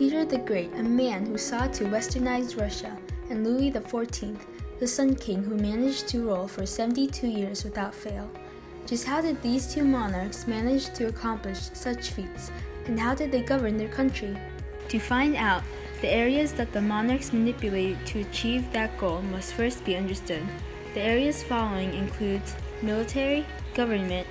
Peter the Great, a man who sought to westernize Russia, and Louis XIV, the Sun King who managed to rule for 72 years without fail. Just how did these two monarchs manage to accomplish such feats, and how did they govern their country? To find out, the areas that the monarchs manipulated to achieve that goal must first be understood. The areas following includes military, government,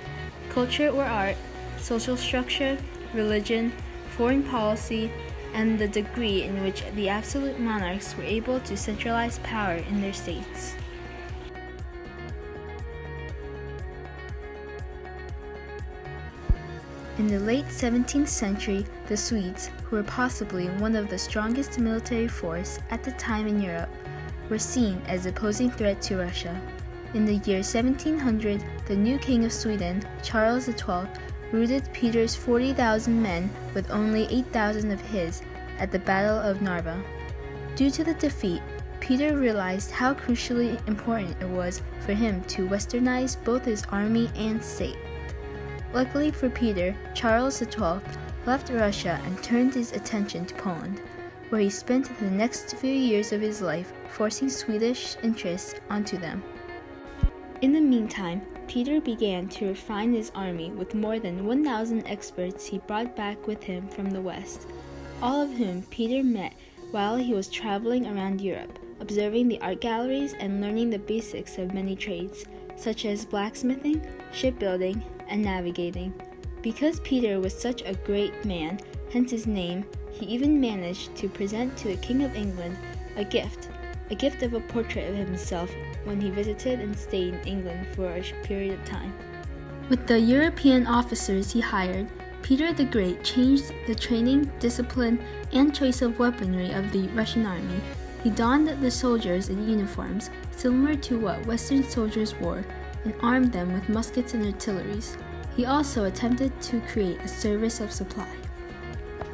culture or art, social structure, religion, foreign policy, and the degree in which the absolute monarchs were able to centralize power in their states. In the late 17th century, the Swedes, who were possibly one of the strongest military force at the time in Europe, were seen as a posing threat to Russia. In the year 1700, the new King of Sweden, Charles XII, routed Peter's 40,000 men with only 8,000 of his at the Battle of Narva. Due to the defeat, Peter realized how crucially important it was for him to westernize both his army and state. Luckily for Peter, Charles XII left Russia and turned his attention to Poland, where he spent the next few years of his life forcing Swedish interests onto them. In the meantime, Peter began to refine his army with more than 1,000 experts he brought back with him from the West, all of whom Peter met while he was traveling around Europe, observing the art galleries and learning the basics of many trades, such as blacksmithing, shipbuilding, and navigating. Because Peter was such a great man, hence his name, he even managed to present to the King of England a gift of a portrait of himself when he visited and stayed in England for a period of time. With the European officers he hired, Peter the Great changed the training, discipline, and choice of weaponry of the Russian army. He donned the soldiers in uniforms similar to what Western soldiers wore and armed them with muskets and artilleries. He also attempted to create a service of supply.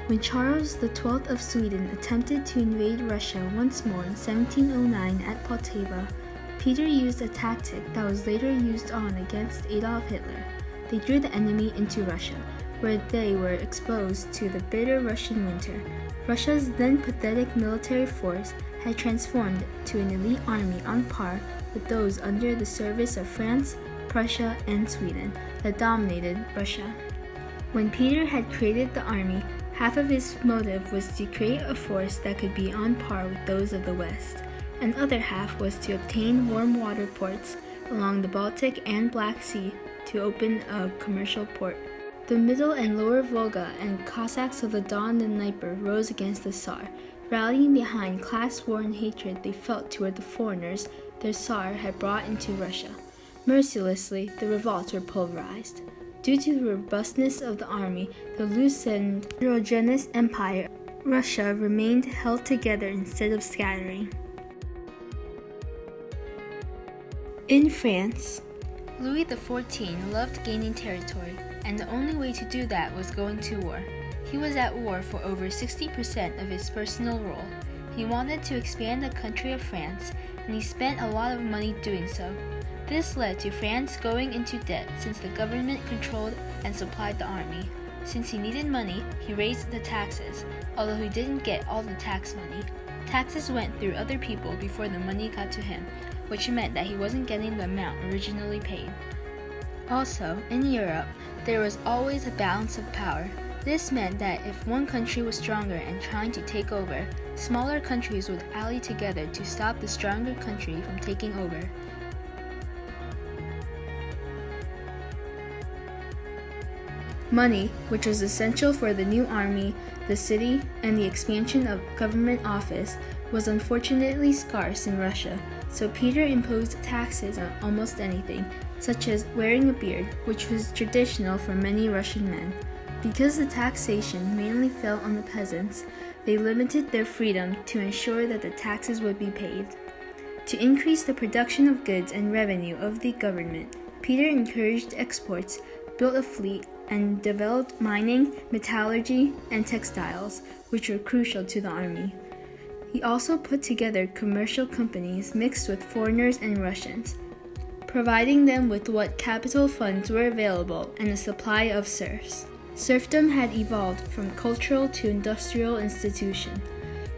When Charles XII of Sweden attempted to invade Russia once more in 1709 at Poltava, Peter used a tactic that was later used on against Adolf Hitler. They drew the enemy into Russia, where they were exposed to the bitter Russian winter. Russia's then pathetic military force had transformed to an elite army on par with those under the service of France, Prussia, and Sweden that dominated Russia. When Peter had created the army, half of his motive was to create a force that could be on par with those of the West, and the other half was to obtain warm water ports along the Baltic and Black Sea to open a commercial port. The Middle and Lower Volga and Cossacks of the Don and Dnieper rose against the Tsar, rallying behind class war and hatred they felt toward the foreigners their Tsar had brought into Russia. Mercilessly, the revolts were pulverized. Due to the robustness of the army, the loose and heterogeneous empire, Russia remained held together instead of scattering. In France, Louis XIV loved gaining territory, and the only way to do that was going to war. He was at war for over 60% of his personal rule. He wanted to expand the country of France, and he spent a lot of money doing so. This led to France going into debt since the government controlled and supplied the army. Since he needed money, he raised the taxes, although he didn't get all the tax money. Taxes went through other people before the money got to him, which meant that he wasn't getting the amount originally paid. Also, in Europe, there was always a balance of power. This meant that if one country was stronger and trying to take over, smaller countries would ally together to stop the stronger country from taking over. Money, which was essential for the new army, the city, and the expansion of government office, was unfortunately scarce in Russia, so Peter imposed taxes on almost anything, such as wearing a beard, which was traditional for many Russian men. Because the taxation mainly fell on the peasants, they limited their freedom to ensure that the taxes would be paid. To increase the production of goods and revenue of the government, Peter encouraged exports, built a fleet, and developed mining, metallurgy, and textiles, which were crucial to the army. He also put together commercial companies mixed with foreigners and Russians, providing them with what capital funds were available and a supply of serfs. Serfdom had evolved from cultural to industrial institution.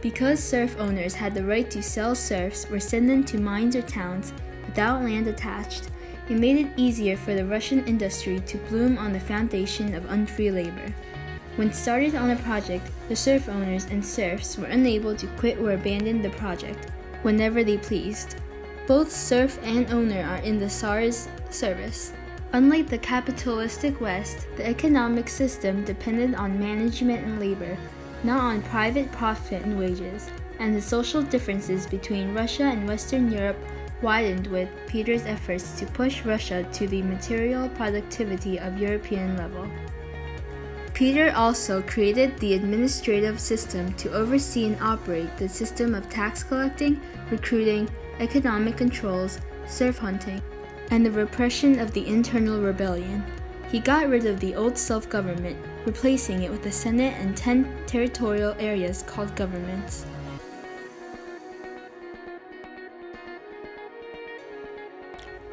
Because serf owners had the right to sell serfs or send them to mines or towns without land attached, it made it easier for the Russian industry to bloom on the foundation of unfree labor. When started on a project, the serf owners and serfs were unable to quit or abandon the project whenever they pleased. Both serf and owner are in the Tsar's service. Unlike the capitalistic West, the economic system depended on management and labor, not on private profit and wages, and the social differences between Russia and Western Europe widened with Peter's efforts to push Russia to the material productivity of European level. Peter also created the administrative system to oversee and operate the system of tax collecting, recruiting, economic controls, serf hunting, and the repression of the internal rebellion. He got rid of the old self-government, replacing it with a Senate and 10 territorial areas called governments.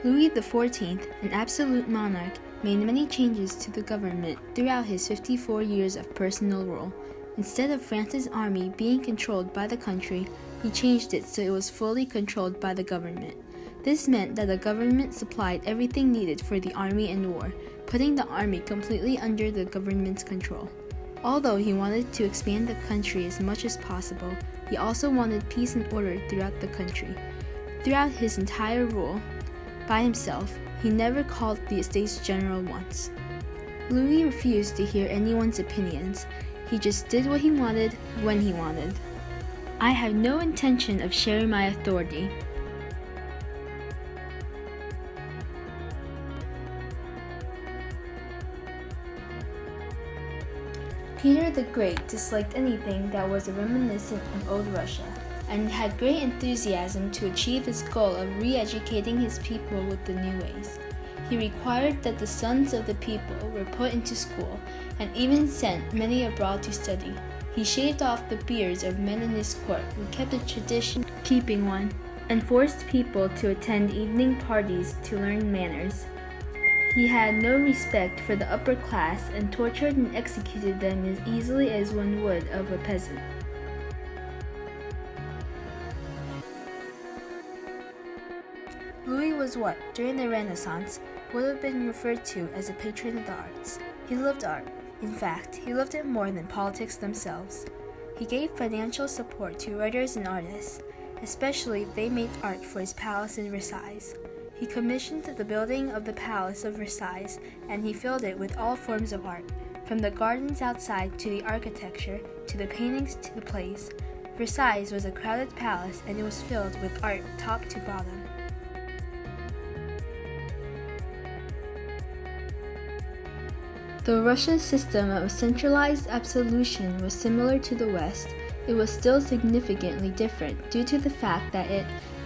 Louis XIV, an absolute monarch, made many changes to the government throughout his 54 years of personal rule. Instead of France's army being controlled by the country, he changed it so it was fully controlled by the government. This meant that the government supplied everything needed for the army and war, putting the army completely under the government's control. Although he wanted to expand the country as much as possible, he also wanted peace and order throughout the country. Throughout his entire rule, by himself, he never called the Estates General once. Louis refused to hear anyone's opinions. He just did what he wanted, when he wanted. I have no intention of sharing my authority. Peter the Great disliked anything that was reminiscent of old Russia, and had great enthusiasm to achieve his goal of re-educating his people with the new ways. He required that the sons of the people were put into school, and even sent many abroad to study. He shaved off the beards of men in his court who kept the tradition of keeping one, and forced people to attend evening parties to learn manners. He had no respect for the upper class and tortured and executed them as easily as one would of a peasant. Louis was what, during the Renaissance, would have been referred to as a patron of the arts. He loved art. In fact, he loved it more than politics themselves. He gave financial support to writers and artists, especially if they made art for his palace in Versailles. He commissioned the building of the Palace of Versailles, and he filled it with all forms of art, from the gardens outside to the architecture, to the paintings to the plays. Versailles was a crowded palace, and it was filled with art top to bottom. Though Russia's system of centralized absolution was similar to the West, it was still significantly different due to the fact that it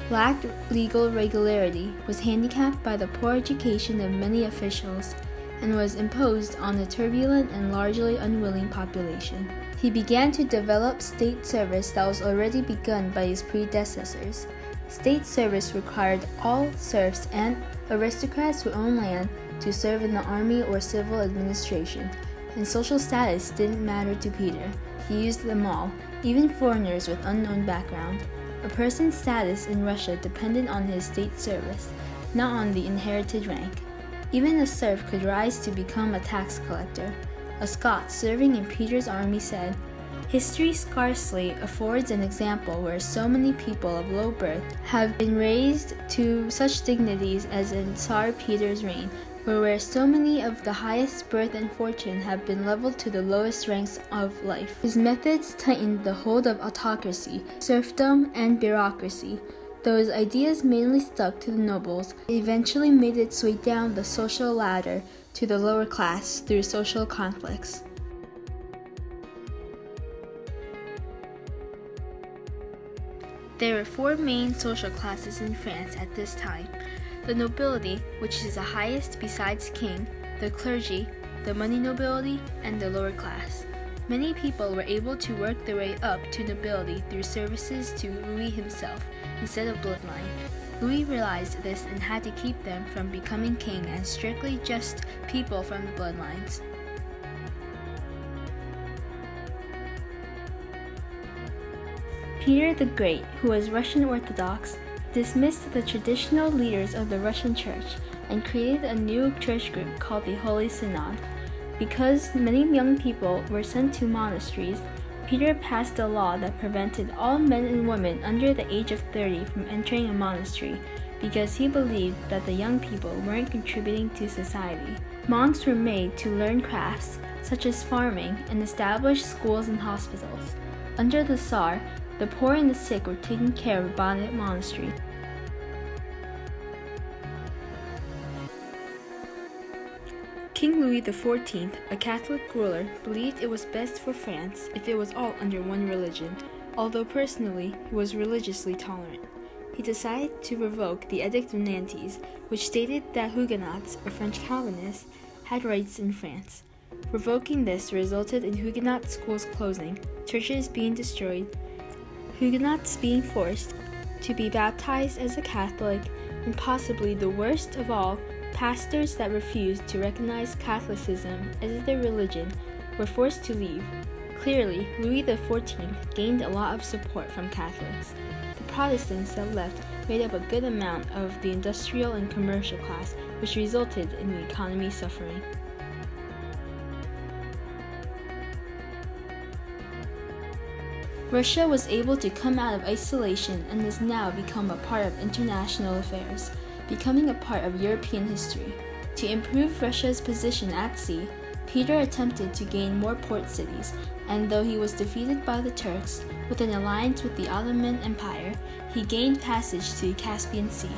lacked legal regularity, was handicapped by the poor education of many officials, and was imposed on a turbulent and largely unwilling population. He began to develop state service that was already begun by his predecessors. State service required all serfs and aristocrats who owned land to serve in the army or civil administration, and social status didn't matter to Peter. He used them all, even foreigners with unknown background. A person's status in Russia depended on his state service, not on the inherited rank. Even a serf could rise to become a tax collector. A Scot serving in Peter's army said, "History scarcely affords an example where so many people of low birth have been raised to such dignities as in Tsar Peter's reign, or where so many of the highest birth and fortune have been leveled to the lowest ranks of life." His methods tightened the hold of autocracy, serfdom, and bureaucracy. Though his ideas mainly stuck to the nobles, it eventually made its way down the social ladder to the lower class through social conflicts. There were four main social classes in France at this time: the nobility, which is the highest besides king, the clergy, the money nobility, and the lower class. Many people were able to work their way up to nobility through services to Louis himself, instead of bloodline. Louis realized this and had to keep them from becoming king and strictly just people from the bloodlines. Peter the Great, who was Russian Orthodox, dismissed the traditional leaders of the Russian Church and created a new church group called the Holy Synod. Because many young people were sent to monasteries, Peter passed a law that prevented all men and women under the age of 30 from entering a monastery because he believed that the young people weren't contributing to society. Monks were made to learn crafts such as farming and establish schools and hospitals. Under the Tsar, the poor and the sick were taken care of by the monastery. King Louis XIV, a Catholic ruler, believed it was best for France if it was all under one religion, although personally he was religiously tolerant. He decided to revoke the Edict of Nantes, which stated that Huguenots, or French Calvinists, had rights in France. Revoking this resulted in Huguenot schools closing, churches being destroyed, Huguenots being forced to be baptized as a Catholic, and possibly the worst of all, pastors that refused to recognize Catholicism as their religion were forced to leave. Clearly, Louis XIV gained a lot of support from Catholics. The Protestants that left made up a good amount of the industrial and commercial class, which resulted in the economy suffering. Russia was able to come out of isolation and has now become a part of international affairs, becoming a part of European history. To improve Russia's position at sea, Peter attempted to gain more port cities, and though he was defeated by the Turks with an alliance with the Ottoman Empire, he gained passage to the Caspian Sea.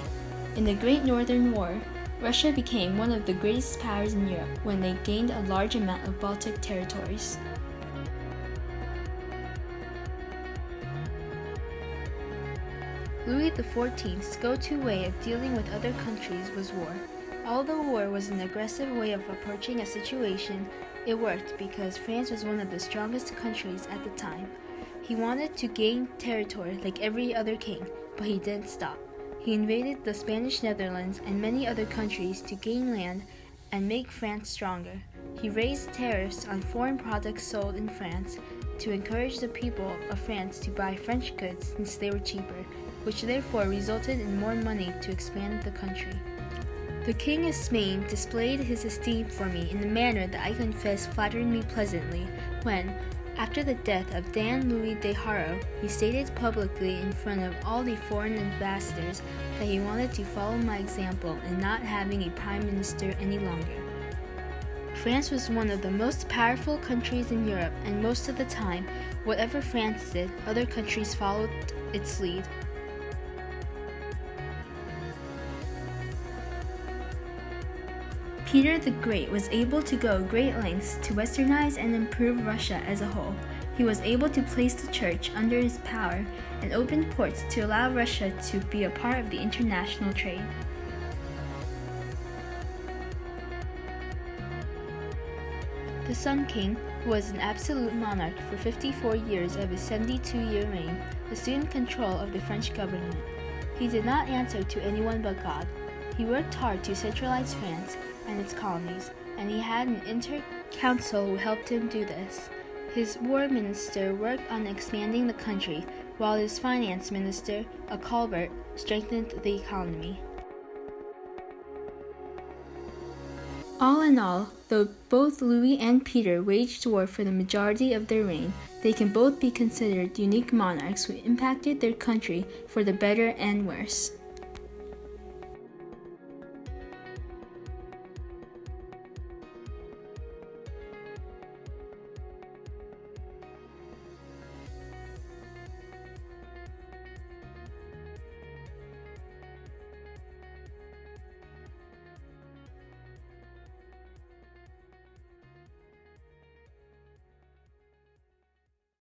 In the Great Northern War, Russia became one of the greatest powers in Europe when they gained a large amount of Baltic territories. Louis XIV's go-to way of dealing with other countries was war. Although war was an aggressive way of approaching a situation, it worked because France was one of the strongest countries at the time. He wanted to gain territory like every other king, but he didn't stop. He invaded the Spanish Netherlands and many other countries to gain land and make France stronger. He raised tariffs on foreign products sold in France to encourage the people of France to buy French goods since they were cheaper, which therefore resulted in more money to expand the country. The King of Spain displayed his esteem for me in a manner that I confess flattered me pleasantly when, after the death of Don Luis de Haro, he stated publicly in front of all the foreign ambassadors that he wanted to follow my example in not having a prime minister any longer. France was one of the most powerful countries in Europe, and most of the time, whatever France did, other countries followed its lead. Peter the Great was able to go great lengths to westernize and improve Russia as a whole. He was able to place the church under his power and open ports to allow Russia to be a part of the international trade. The Sun King, who was an absolute monarch for 54 years of his 72-year reign, assumed control of the French government. He did not answer to anyone but God. He worked hard to centralize France and its colonies, and he had an inter-council who helped him do this. His war minister worked on expanding the country, while his finance minister, a Colbert, strengthened the economy. All in all, though both Louis and Peter waged war for the majority of their reign, they can both be considered unique monarchs who impacted their country for the better and worse.